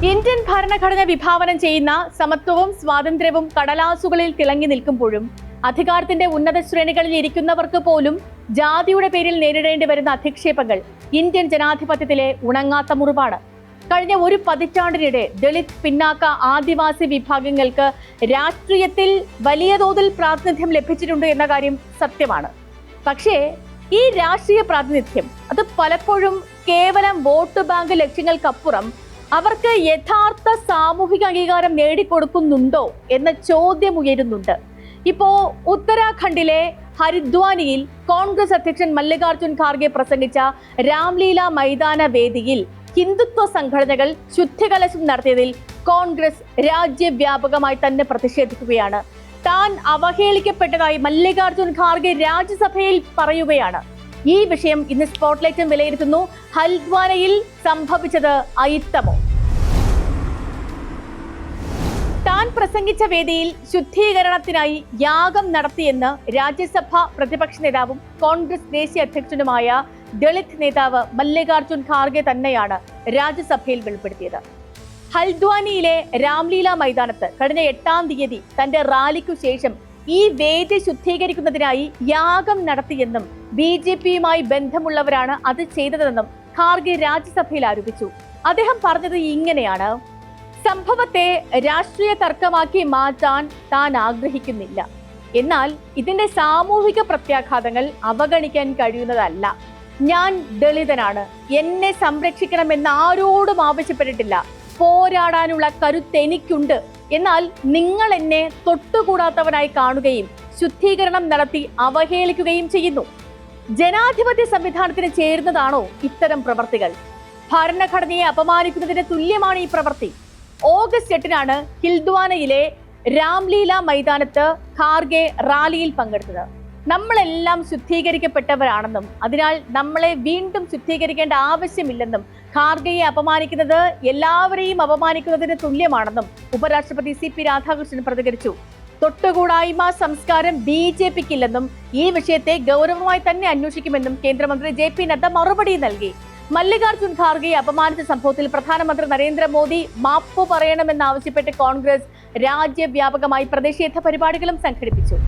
Indian ഭരണഘടന വിഭാവനം ചെയ്യുന്ന സമത്വവും സ്വാതന്ത്ര്യവും കടലാസുകളിൽ തിളങ്ങി നിൽക്കുമ്പോഴും അധികാരത്തിന്റെ ഉന്നത ശ്രേണികളിൽ ഇരിക്കുന്നവർക്ക് പോലും ജാതിയുടെ പേരിൽ നേരിടേണ്ടി വരുന്ന അധിക്ഷേപങ്ങൾ ഇന്ത്യൻ ജനാധിപത്യത്തിലെ ഉണങ്ങാത്ത മുറിവാണ്. കഴിഞ്ഞ ഒരു പതിറ്റാണ്ടിനിടെ ദളിത്, പിന്നാക്ക, ആദിവാസി വിഭാഗങ്ങൾക്ക് രാഷ്ട്രീയത്തിൽ വലിയ തോതിൽ പ്രാതിനിധ്യം ലഭിച്ചിട്ടുണ്ട് എന്ന കാര്യം സത്യമാണ്. പക്ഷേ ഈ രാഷ്ട്രീയ പ്രാതിനിധ്യം അത് പലപ്പോഴും കേവലം വോട്ട് ബാങ്ക് ലക്ഷ്യങ്ങൾക്കപ്പുറം അവർക്ക് യഥാർത്ഥ സാമൂഹിക അംഗീകാരം നേടിക്കൊടുക്കുന്നുണ്ടോ എന്ന ചോദ്യം ഉയരുന്നുണ്ട്. ഇപ്പോ ഉത്തരാഖണ്ഡിലെ ഹരിദ്വാനിയിൽ കോൺഗ്രസ് അധ്യക്ഷൻ മല്ലികാർജുൻ ഖാർഗെ പ്രസംഗിച്ച രാംലീല മൈതാന വേദിയിൽ ഹിന്ദുത്വ സംഘടനകൾ ശുദ്ധികലശം നടത്തിയതിൽ കോൺഗ്രസ് രാജ്യവ്യാപകമായി തന്നെ പ്രതിഷേധിക്കുകയാണ്. താൻ അവഹേളിക്കപ്പെട്ടതായി മല്ലികാർജുൻ ഖാർഗെ രാജ്യസഭയിൽ പറയുകയാണ്. ഈ വിഷയം ഇന്ന് സ്പോട്ട്ലൈറ്റും വിലയിരുത്തുന്നു. ഹൽദ്വാനയിൽ സംഭവിച്ചത് അയിത്തമോ? താൻ പ്രസംഗിച്ച വേദിയിൽ ശുദ്ധീകരണത്തിനായി യാഗം നടത്തിയെന്ന് രാജ്യസഭ പ്രതിപക്ഷ നേതാവും കോൺഗ്രസ് ദേശീയ അധ്യക്ഷനുമായ ദളിത് നേതാവ് മല്ലികാർജുൻ ഖാർഗെ തന്നെയാണ് രാജ്യസഭയിൽ വെളിപ്പെടുത്തിയത്. ഹൽദ്വാനിയിലെ രാംലീല മൈതാനത്ത് കഴിഞ്ഞ 8-ാം തീയതി തന്റെ റാലിക്കു ശേഷം ഈ വേദി ശുദ്ധീകരിക്കുന്നതിനായി യാഗം നടത്തിയെന്നും BJPയുമായി ബന്ധമുള്ളവരാണ് അത് ചെയ്തതെന്നും ഖാർഗെ രാജ്യസഭയിൽ ആരോപിച്ചു. അദ്ദേഹം പറഞ്ഞത് ഇങ്ങനെയാണ്: സംഭവത്തെ രാഷ്ട്രീയ തർക്കമാക്കി മാറ്റാൻ താൻ ആഗ്രഹിക്കുന്നില്ല. എന്നാൽ ഇതിന്റെ സാമൂഹിക പ്രത്യാഘാതങ്ങൾ അവഗണിക്കാൻ കഴിയുന്നതല്ല. ഞാൻ ദളിതനാണ്, എന്നെ സംരക്ഷിക്കണമെന്ന് ആരോടും ആവശ്യപ്പെട്ടിട്ടില്ല. പോരാടാനുള്ള കരുത്ത് എനിക്കുണ്ട്. എന്നാൽ നിങ്ങൾ എന്നെ തൊട്ടുകൂടാത്തവനായി കാണുകയും ശുദ്ധീകരണം നടത്തി അവഹേളിക്കുകയും ചെയ്യുന്നു. ജനാധിപത്യ സംവിധാനത്തിന് ചേരുന്നതാണോ ഇത്തരം പ്രവർത്തികൾ? ഭരണഘടനയെ അപമാനിക്കുന്നതിന് തുല്യമാണ് ഈ പ്രവൃത്തി. ഓഗസ്റ്റ് 8-നാണ് ഹിൽദ്വാനയിലെ രാംലീല മൈതാനത്ത് ഖാർഗെ റാലിയിൽ പങ്കെടുത്തത്. നമ്മളെല്ലാം ശുദ്ധീകരിക്കപ്പെട്ടവരാണെന്നും അതിനാൽ നമ്മളെ വീണ്ടും ശുദ്ധീകരിക്കേണ്ട ആവശ്യമില്ലെന്നും ഖാർഗെയെ അപമാനിക്കുന്നത് എല്ലാവരെയും അപമാനിക്കുന്നതിന് തുല്യമാണെന്നും ഉപരാഷ്ട്രപതി CP രാധാകൃഷ്ണൻ പ്രതികരിച്ചു. തൊട്ടുകൂടായ്മ സംസ്കാരം BJPക്കില്ലെന്നും ഈ വിഷയത്തെ ഗൗരവമായി തന്നെ അന്വേഷിക്കുമെന്നും കേന്ദ്രമന്ത്രി JP നദ്ദ മറുപടി നൽകി. മല്ലികാർജുൻ ഖാർഗെയെ അപമാനിച്ച സംഭവത്തിൽ പ്രധാനമന്ത്രി നരേന്ദ്രമോദി മാപ്പ് പറയണമെന്നാവശ്യപ്പെട്ട് കോൺഗ്രസ് രാജ്യവ്യാപകമായി പ്രതിഷേധ പരിപാടികളും സംഘടിപ്പിച്ചു.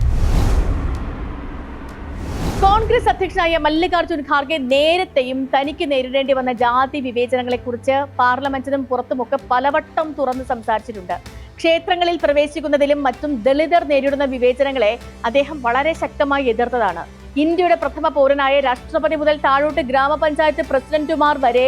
കോൺഗ്രസ് അധ്യക്ഷനായ മല്ലികാർജുൻ ഖാർഗെ നേരത്തെയും തനിക്ക് നേരിടേണ്ടി വന്ന ജാതി വിവേചനങ്ങളെ കുറിച്ച് പാർലമെന്റിനും പുറത്തുമൊക്കെ പലവട്ടം തുറന്ന് സംസാരിച്ചിട്ടുണ്ട്. ക്ഷേത്രങ്ങളിൽ പ്രവേശിക്കുന്നതിലും മറ്റും ദളിതർ നേരിടുന്ന വിവേചനങ്ങളെ അദ്ദേഹം വളരെ ശക്തമായി എതിർത്തതാണ്. ഇന്ത്യയുടെ പ്രഥമ പൗരനായ രാഷ്ട്രപതി മുതൽ താഴോട്ട് ഗ്രാമപഞ്ചായത്ത് പ്രസിഡന്റുമാർ വരെ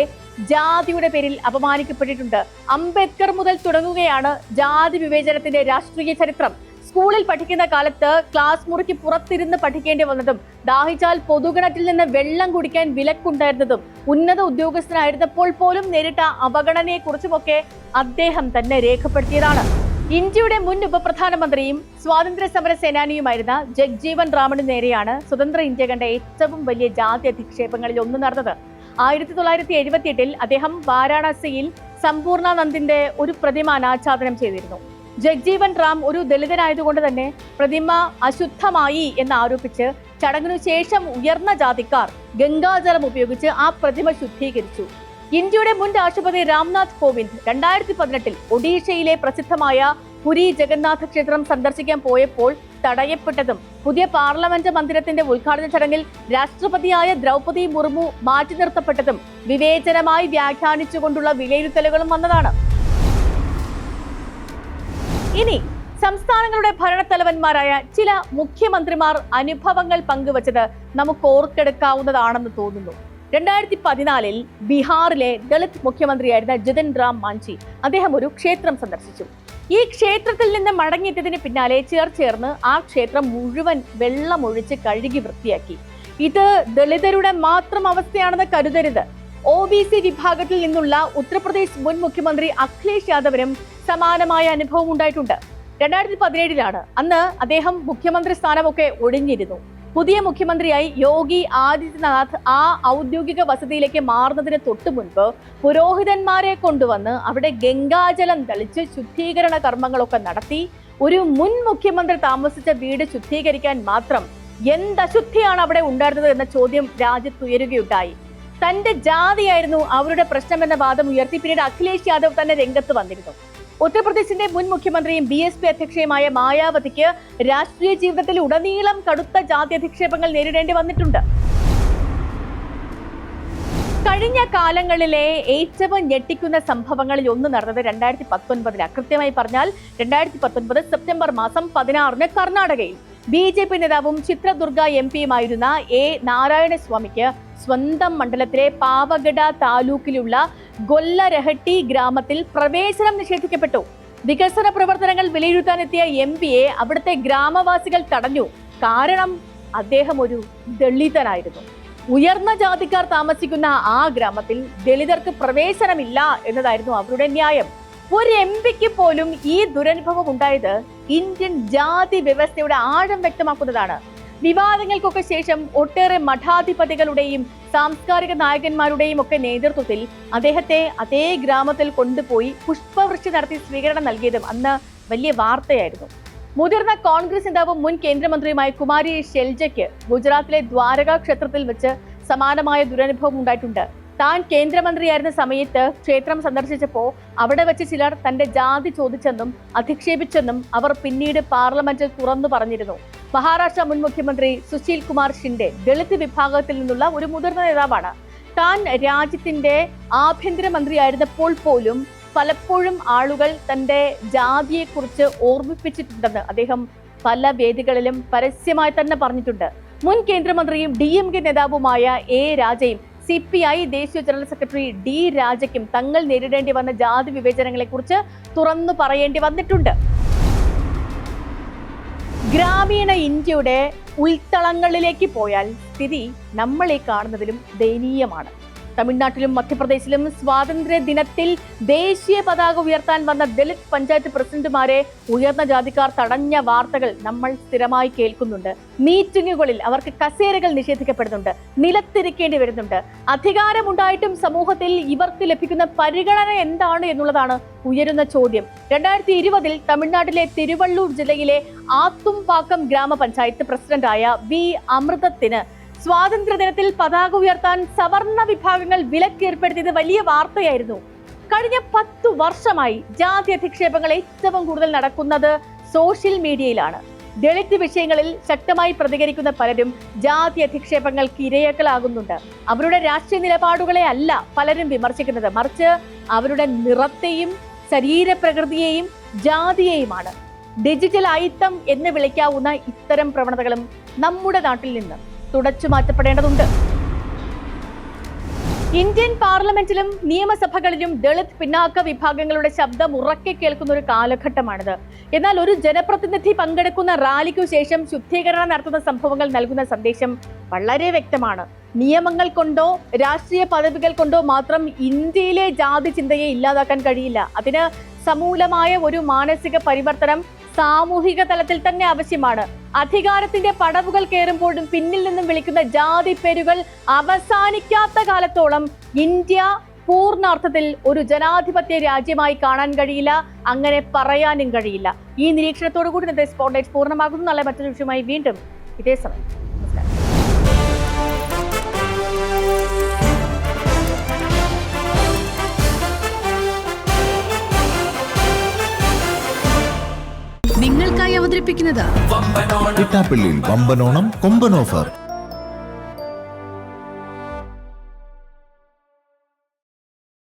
ജാതിയുടെ പേരിൽ അപമാനിക്കപ്പെട്ടിട്ടുണ്ട്. അംബേദ്കർ മുതൽ തുടങ്ങുകയാണ് ജാതി വിവേചനത്തിന്റെ രാഷ്ട്രീയ ചരിത്രം. സ്കൂളിൽ പഠിക്കുന്ന കാലത്ത് ക്ലാസ് മുറിക്ക് പുറത്തിരുന്ന് പഠിക്കേണ്ടി വന്നതും ദാഹിച്ചാൽ പൊതുകിണറ്റിൽ നിന്ന് വെള്ളം കുടിക്കാൻ വിലക്കുണ്ടായിരുന്നതും ഉന്നത ഉദ്യോഗസ്ഥനായിരുന്നപ്പോൾ പോലും നേരിട്ട അപഗണനയെക്കുറിച്ചുമൊക്കെ അദ്ദേഹം തന്നെ രേഖപ്പെടുത്തിയതാണ്. ഇന്ത്യയുടെ മുൻ ഉപപ്രധാനമന്ത്രിയും സ്വാതന്ത്ര്യ സമര സേനാനിയുമായിരുന്ന ജഗ്ജീവൻ റാമിന് നേരെയാണ് സ്വതന്ത്ര ഇന്ത്യ കണ്ട ഏറ്റവും വലിയ ജാതി അധിക്ഷേപങ്ങളിൽ ഒന്ന് നടന്നത്. 1978-ൽ അദ്ദേഹം വാരാണസിയിൽ സമ്പൂർണാനന്ദിന്റെ ഒരു പ്രതിമ അനാച്ഛാദനം ചെയ്തിരുന്നു. ജഗ്ജീവൻ റാം ഒരു ദളിതനായതുകൊണ്ട് തന്നെ പ്രതിമ അശുദ്ധമായി എന്ന് ആരോപിച്ച് ചടങ്ങിനു ശേഷം ഉയർന്ന ജാതിക്കാർ ഗംഗാജലം ഉപയോഗിച്ച് ആ പ്രതിമ ശുദ്ധീകരിച്ചു. ഇന്ത്യയുടെ മുൻ രാഷ്ട്രപതി രാംനാഥ് കോവിന്ദ് 2018-ൽ ഒഡീഷയിലെ പ്രസിദ്ധമായ പുരി ജഗന്നാഥ ക്ഷേത്രം സന്ദർശിക്കാൻ പോയപ്പോൾ തടയപ്പെട്ടതും പുതിയ പാർലമെന്റ് മന്ദിരത്തിന്റെ ഉദ്ഘാടന ചടങ്ങിൽ രാഷ്ട്രപതിയായ ദ്രൗപദി മുർമു മാറ്റി നിർത്തപ്പെട്ടതും വിവേചനമായി വ്യാഖ്യാനിച്ചുകൊണ്ടുള്ള വിലയിരുത്തലുകളും വന്നതാണ്. ഇനി സംസ്ഥാനങ്ങളുടെ ഭരണത്തലവന്മാരായ ചില മുഖ്യമന്ത്രിമാർ അനുഭവങ്ങൾ പങ്കുവച്ചത് നമുക്ക് ഓർത്തെടുക്കാവുന്നതാണെന്ന് തോന്നുന്നു. 2014-ൽ ബീഹാറിലെ ദളിത് മുഖ്യമന്ത്രിയായിരുന്ന ജിതൻ റാം മാഞ്ചി അദ്ദേഹം ഒരു ക്ഷേത്രം സന്ദർശിച്ചു. ഈ ക്ഷേത്രത്തിൽ നിന്ന് മടങ്ങിയെത്തിയതിന് പിന്നാലെ ചേർന്ന് ആ ക്ഷേത്രം മുഴുവൻ വെള്ളമൊഴിച്ച് കഴുകി വൃത്തിയാക്കി. ഇത് ദളിതരുടെ മാത്രം അവസ്ഥയാണെന്ന് കരുതരുത്. OBC വിഭാഗത്തിൽ നിന്നുള്ള ഉത്തർപ്രദേശ് മുൻ മുഖ്യമന്ത്രി അഖിലേഷ് യാദവിനും സമാനമായ അനുഭവം ഉണ്ടായിട്ടുണ്ട്. 2017-ലാണ് അന്ന് അദ്ദേഹം മുഖ്യമന്ത്രി സ്ഥാനമൊക്കെ ഒഴിഞ്ഞിരുന്നു. പുതിയ മുഖ്യമന്ത്രിയായി യോഗി ആദിത്യനാഥ് ആ ഔദ്യോഗിക വസതിയിലേക്ക് മാറുന്നതിന് തൊട്ടു മുൻപ് പുരോഹിതന്മാരെ കൊണ്ടുവന്ന് അവിടെ ഗംഗാജലം തളിച്ച് ശുദ്ധീകരണ കർമ്മങ്ങളൊക്കെ നടത്തി. ഒരു മുൻ മുഖ്യമന്ത്രി താമസിച്ച വീട് ശുദ്ധീകരിക്കാൻ മാത്രം എന്തശുദ്ധിയാണ് അവിടെ ഉണ്ടായിരുന്നത് എന്ന ചോദ്യം രാജ്യത്തുയരുകയുണ്ടായി. തന്റെ ജാതിയായിരുന്നു അവരുടെ പ്രശ്നമെന്ന വാദം ഉയർത്തി പിന്നീട് അഖിലേഷ് യാദവ് തന്നെ രംഗത്ത് വന്നിരുന്നു. ഉത്തർപ്രദേശിന്റെ മുൻ മുഖ്യമന്ത്രിയും BSP അധ്യക്ഷയുമായ മായാവതിക്ക് രാഷ്ട്രീയ ജീവിതത്തിൽ ഉടനീളം കടുത്ത ജാതി അധിക്ഷേപങ്ങൾ നേരിടേണ്ടി വന്നിട്ടുണ്ട്. കഴിഞ്ഞ കാലങ്ങളിലെ ഏറ്റവും ഞെട്ടിക്കുന്ന സംഭവങ്ങളിൽ ഒന്ന് നടന്നത് 2019 കൃത്യമായി പറഞ്ഞാൽ 2019 സെപ്റ്റംബർ മാസം 16 കർണാടകയിൽ BJP നേതാവും ചിത്രദുർഗ MP-യുമായിരുന്ന A. നാരായണസ്വാമിക്ക് സ്വന്തം മണ്ഡലത്തിലെ പാവഗഡ താലൂക്കിലുള്ള ഗൊല്ലരഹട്ടി ഗ്രാമത്തിൽ പ്രവേശനം നിഷേധിക്കപ്പെട്ടു. വികസന പ്രവർത്തനങ്ങൾ വിലയിരുത്താനെത്തിയ MP-യെ അവിടുത്തെ ഗ്രാമവാസികൾ തടഞ്ഞു. കാരണം അദ്ദേഹം ഒരു ദളിതനായിരുന്നു. ഉയർന്ന ജാതിക്കാർ താമസിക്കുന്ന ആ ഗ്രാമത്തിൽ ദളിതർക്ക് പ്രവേശനമില്ല എന്നതായിരുന്നു അവരുടെ ന്യായം. ഒരു MP-ക്ക് പോലും ഈ ദുരനുഭവം ഉണ്ടായത് ഇന്ത്യൻ ജാതി വ്യവസ്ഥയുടെ ആഴം വ്യക്തമാക്കുന്നതാണ്. വിവാദങ്ങൾക്കൊക്കെ ശേഷം ഒട്ടേറെ മഠാധിപതികളുടെയും സാംസ്കാരിക നായകന്മാരുടെയും ഒക്കെ നേതൃത്വത്തിൽ അദ്ദേഹത്തെ അതേ ഗ്രാമത്തിൽ കൊണ്ടുപോയി പുഷ്പവൃഷ്ടി നടത്തി സ്വീകരണം നൽകിയതും അന്ന് വലിയ വാർത്തയായിരുന്നു. മുതിർന്ന കോൺഗ്രസ് നേതാവും മുൻ കേന്ദ്രമന്ത്രിയുമായ കുമാരി ഷെൽജയ്ക്ക് ഗുജറാത്തിലെ ദ്വാരക ക്ഷേത്രത്തിൽ വെച്ച് സമാനമായ ദുരനുഭവം ഉണ്ടായിട്ടുണ്ട്. താൻ കേന്ദ്രമന്ത്രിയായിരുന്ന സമയത്ത് ക്ഷേത്രം സന്ദർശിച്ചപ്പോൾ അവിടെ വെച്ച് ചിലർ തന്റെ ജാതി ചോദിച്ചെന്നും അധിക്ഷേപിച്ചെന്നും അവർ പിന്നീട് പാർലമെന്റിൽ തുറന്നു പറഞ്ഞിരുന്നു. മഹാരാഷ്ട്ര മുൻ മുഖ്യമന്ത്രി സുശീൽ കുമാർ ഷിൻഡെ ദളിത് വിഭാഗത്തിൽ നിന്നുള്ള ഒരു മുതിർന്ന നേതാവാണ്. താൻ രാജ്യത്തിന്റെ ആഭ്യന്തരമന്ത്രിയായിരുന്നപ്പോൾ പോലും പലപ്പോഴും ആളുകൾ തന്റെ ജാതിയെക്കുറിച്ച് ഓർമ്മിപ്പിച്ചിട്ടുണ്ടെന്ന് അദ്ദേഹം പല വേദികളിലും പരസ്യമായി തന്നെ പറഞ്ഞിട്ടുണ്ട്. മുൻ കേന്ദ്രമന്ത്രിയും DMK നേതാവുമായ A. രാജയും CPI ദേശീയ ജനറൽ സെക്രട്ടറി D. രാജയ്ക്കും തങ്ങൾ നേരിടേണ്ടി വന്ന ജാതി വിവേചനങ്ങളെ കുറിച്ച് തുറന്നു പറയേണ്ടി വന്നിട്ടുണ്ട്. ഗ്രാമീണ ഇന്ത്യയുടെ ഉൾത്തളങ്ങളിലേക്ക് പോയാൽ സ്ഥിതി നമ്മളെ കാണുന്നതിലും ദയനീയമാണ്. തമിഴ്നാട്ടിലും മധ്യപ്രദേശിലും സ്വാതന്ത്ര്യ ദിനത്തിൽ ദേശീയ പതാക ഉയർത്താൻ വന്ന ദളിത് പഞ്ചായത്ത് പ്രസിഡന്റുമാരെ ഉയർന്ന ജാതിക്കാർ തടഞ്ഞ വാർത്തകൾ നമ്മൾ സ്ഥിരമായി കേൾക്കുന്നുണ്ട്. മീറ്റിംഗുകളിൽ അവർക്ക് കസേരകൾ നിഷേധിക്കപ്പെടുന്നുണ്ട്, നിലത്തിരിക്കേണ്ടി വരുന്നുണ്ട്. അധികാരമുണ്ടായിട്ടും സമൂഹത്തിൽ ഇവർക്ക് ലഭിക്കുന്ന പരിഗണന എന്താണ് എന്നുള്ളതാണ് ഉയരുന്ന ചോദ്യം. 2020 തമിഴ്നാട്ടിലെ തിരുവള്ളൂർ ജില്ലയിലെ ആത്തുംപാക്കം ഗ്രാമപഞ്ചായത്ത് പ്രസിഡന്റായ V. അമൃതത്തിന് സ്വാതന്ത്ര്യദിനത്തിൽ പതാക ഉയർത്താൻ സവർണ വിഭാഗങ്ങൾ വിലക്കേർപ്പെടുത്തിയത് വലിയ വാർത്തയായിരുന്നു. കഴിഞ്ഞ 10 വർഷമായി ജാതി അധിക്ഷേപങ്ങൾ ഏറ്റവും കൂടുതൽ നടക്കുന്നത് സോഷ്യൽ മീഡിയയിലാണ്. ദളിത് വിഷയങ്ങളിൽ ശക്തമായി പ്രതികരിക്കുന്ന പലരും ജാതി അധിക്ഷേപങ്ങൾക്ക് ഇരയാക്കളാകുന്നുണ്ട്. അവരുടെ രാഷ്ട്രീയ നിലപാടുകളെ അല്ല പലരും വിമർശിക്കുന്നത്, മറിച്ച് അവരുടെ നിറത്തെയും ശരീരപ്രകൃതിയെയും ജാതിയെയുമാണ്. ഡിജിറ്റൽ അയിത്തം എന്ന് വിളിക്കാവുന്ന ഇത്തരം പ്രവണതകളും നമ്മുടെ നാട്ടിൽ നിന്ന് തുടച്ചു മാറ്റപ്പെടേണ്ടതുണ്ട്. ഇന്ത്യൻ പാർലമെന്റിലും നിയമസഭകളിലും ദളിത് പിന്നാക്ക വിഭാഗങ്ങളുടെ ശബ്ദം ഉറക്കെ കേൾക്കുന്ന ഒരു കാലഘട്ടമാണിത്. എന്നാൽ ഒരു ജനപ്രതിനിധി പങ്കെടുക്കുന്ന റാലിക്കു ശേഷം ശുദ്ധീകരണം നടത്തുന്ന സംഭവങ്ങൾ നൽകുന്ന സന്ദേശം വളരെ വ്യക്തമാണ്. നിയമങ്ങൾ കൊണ്ടോ രാഷ്ട്രീയ പദവികൾ കൊണ്ടോ മാത്രം ഇന്ത്യയിലെ ജാതി ചിന്തയെ ഇല്ലാതാക്കാൻ കഴിയില്ല. അതിന് സമൂലമായ ഒരു മാനസിക പരിവർത്തനം സാമൂഹിക തലത്തിൽ തന്നെ ആവശ്യമാണ്. അധികാരത്തിന്റെ പടവുകൾ കയറുമ്പോഴും പിന്നിൽ നിന്നും വിളിക്കുന്ന ജാതി പേരുകൾ അവസാനിക്കാത്ത കാലത്തോളം ഇന്ത്യ പൂർണ്ണാർത്ഥത്തിൽ ഒരു ജനാധിപത്യ രാജ്യമായി കാണാൻ കഴിയില്ല, അങ്ങനെ പറയാനും കഴിയില്ല. ഈ നിരീക്ഷണത്തോടു കൂടി ഇന്നത്തെ സ്പോട്ട്ലൈറ്റ് പൂർണ്ണമാകുന്നു. നാളെ മറ്റൊരു വിഷയമായി വീണ്ടും ഇതേ സമയം. നിങ്ങൾക്കായി അവതരിപ്പിക്കുന്നത് വമ്പനോണം കൊമ്പൻ ഓഫർ.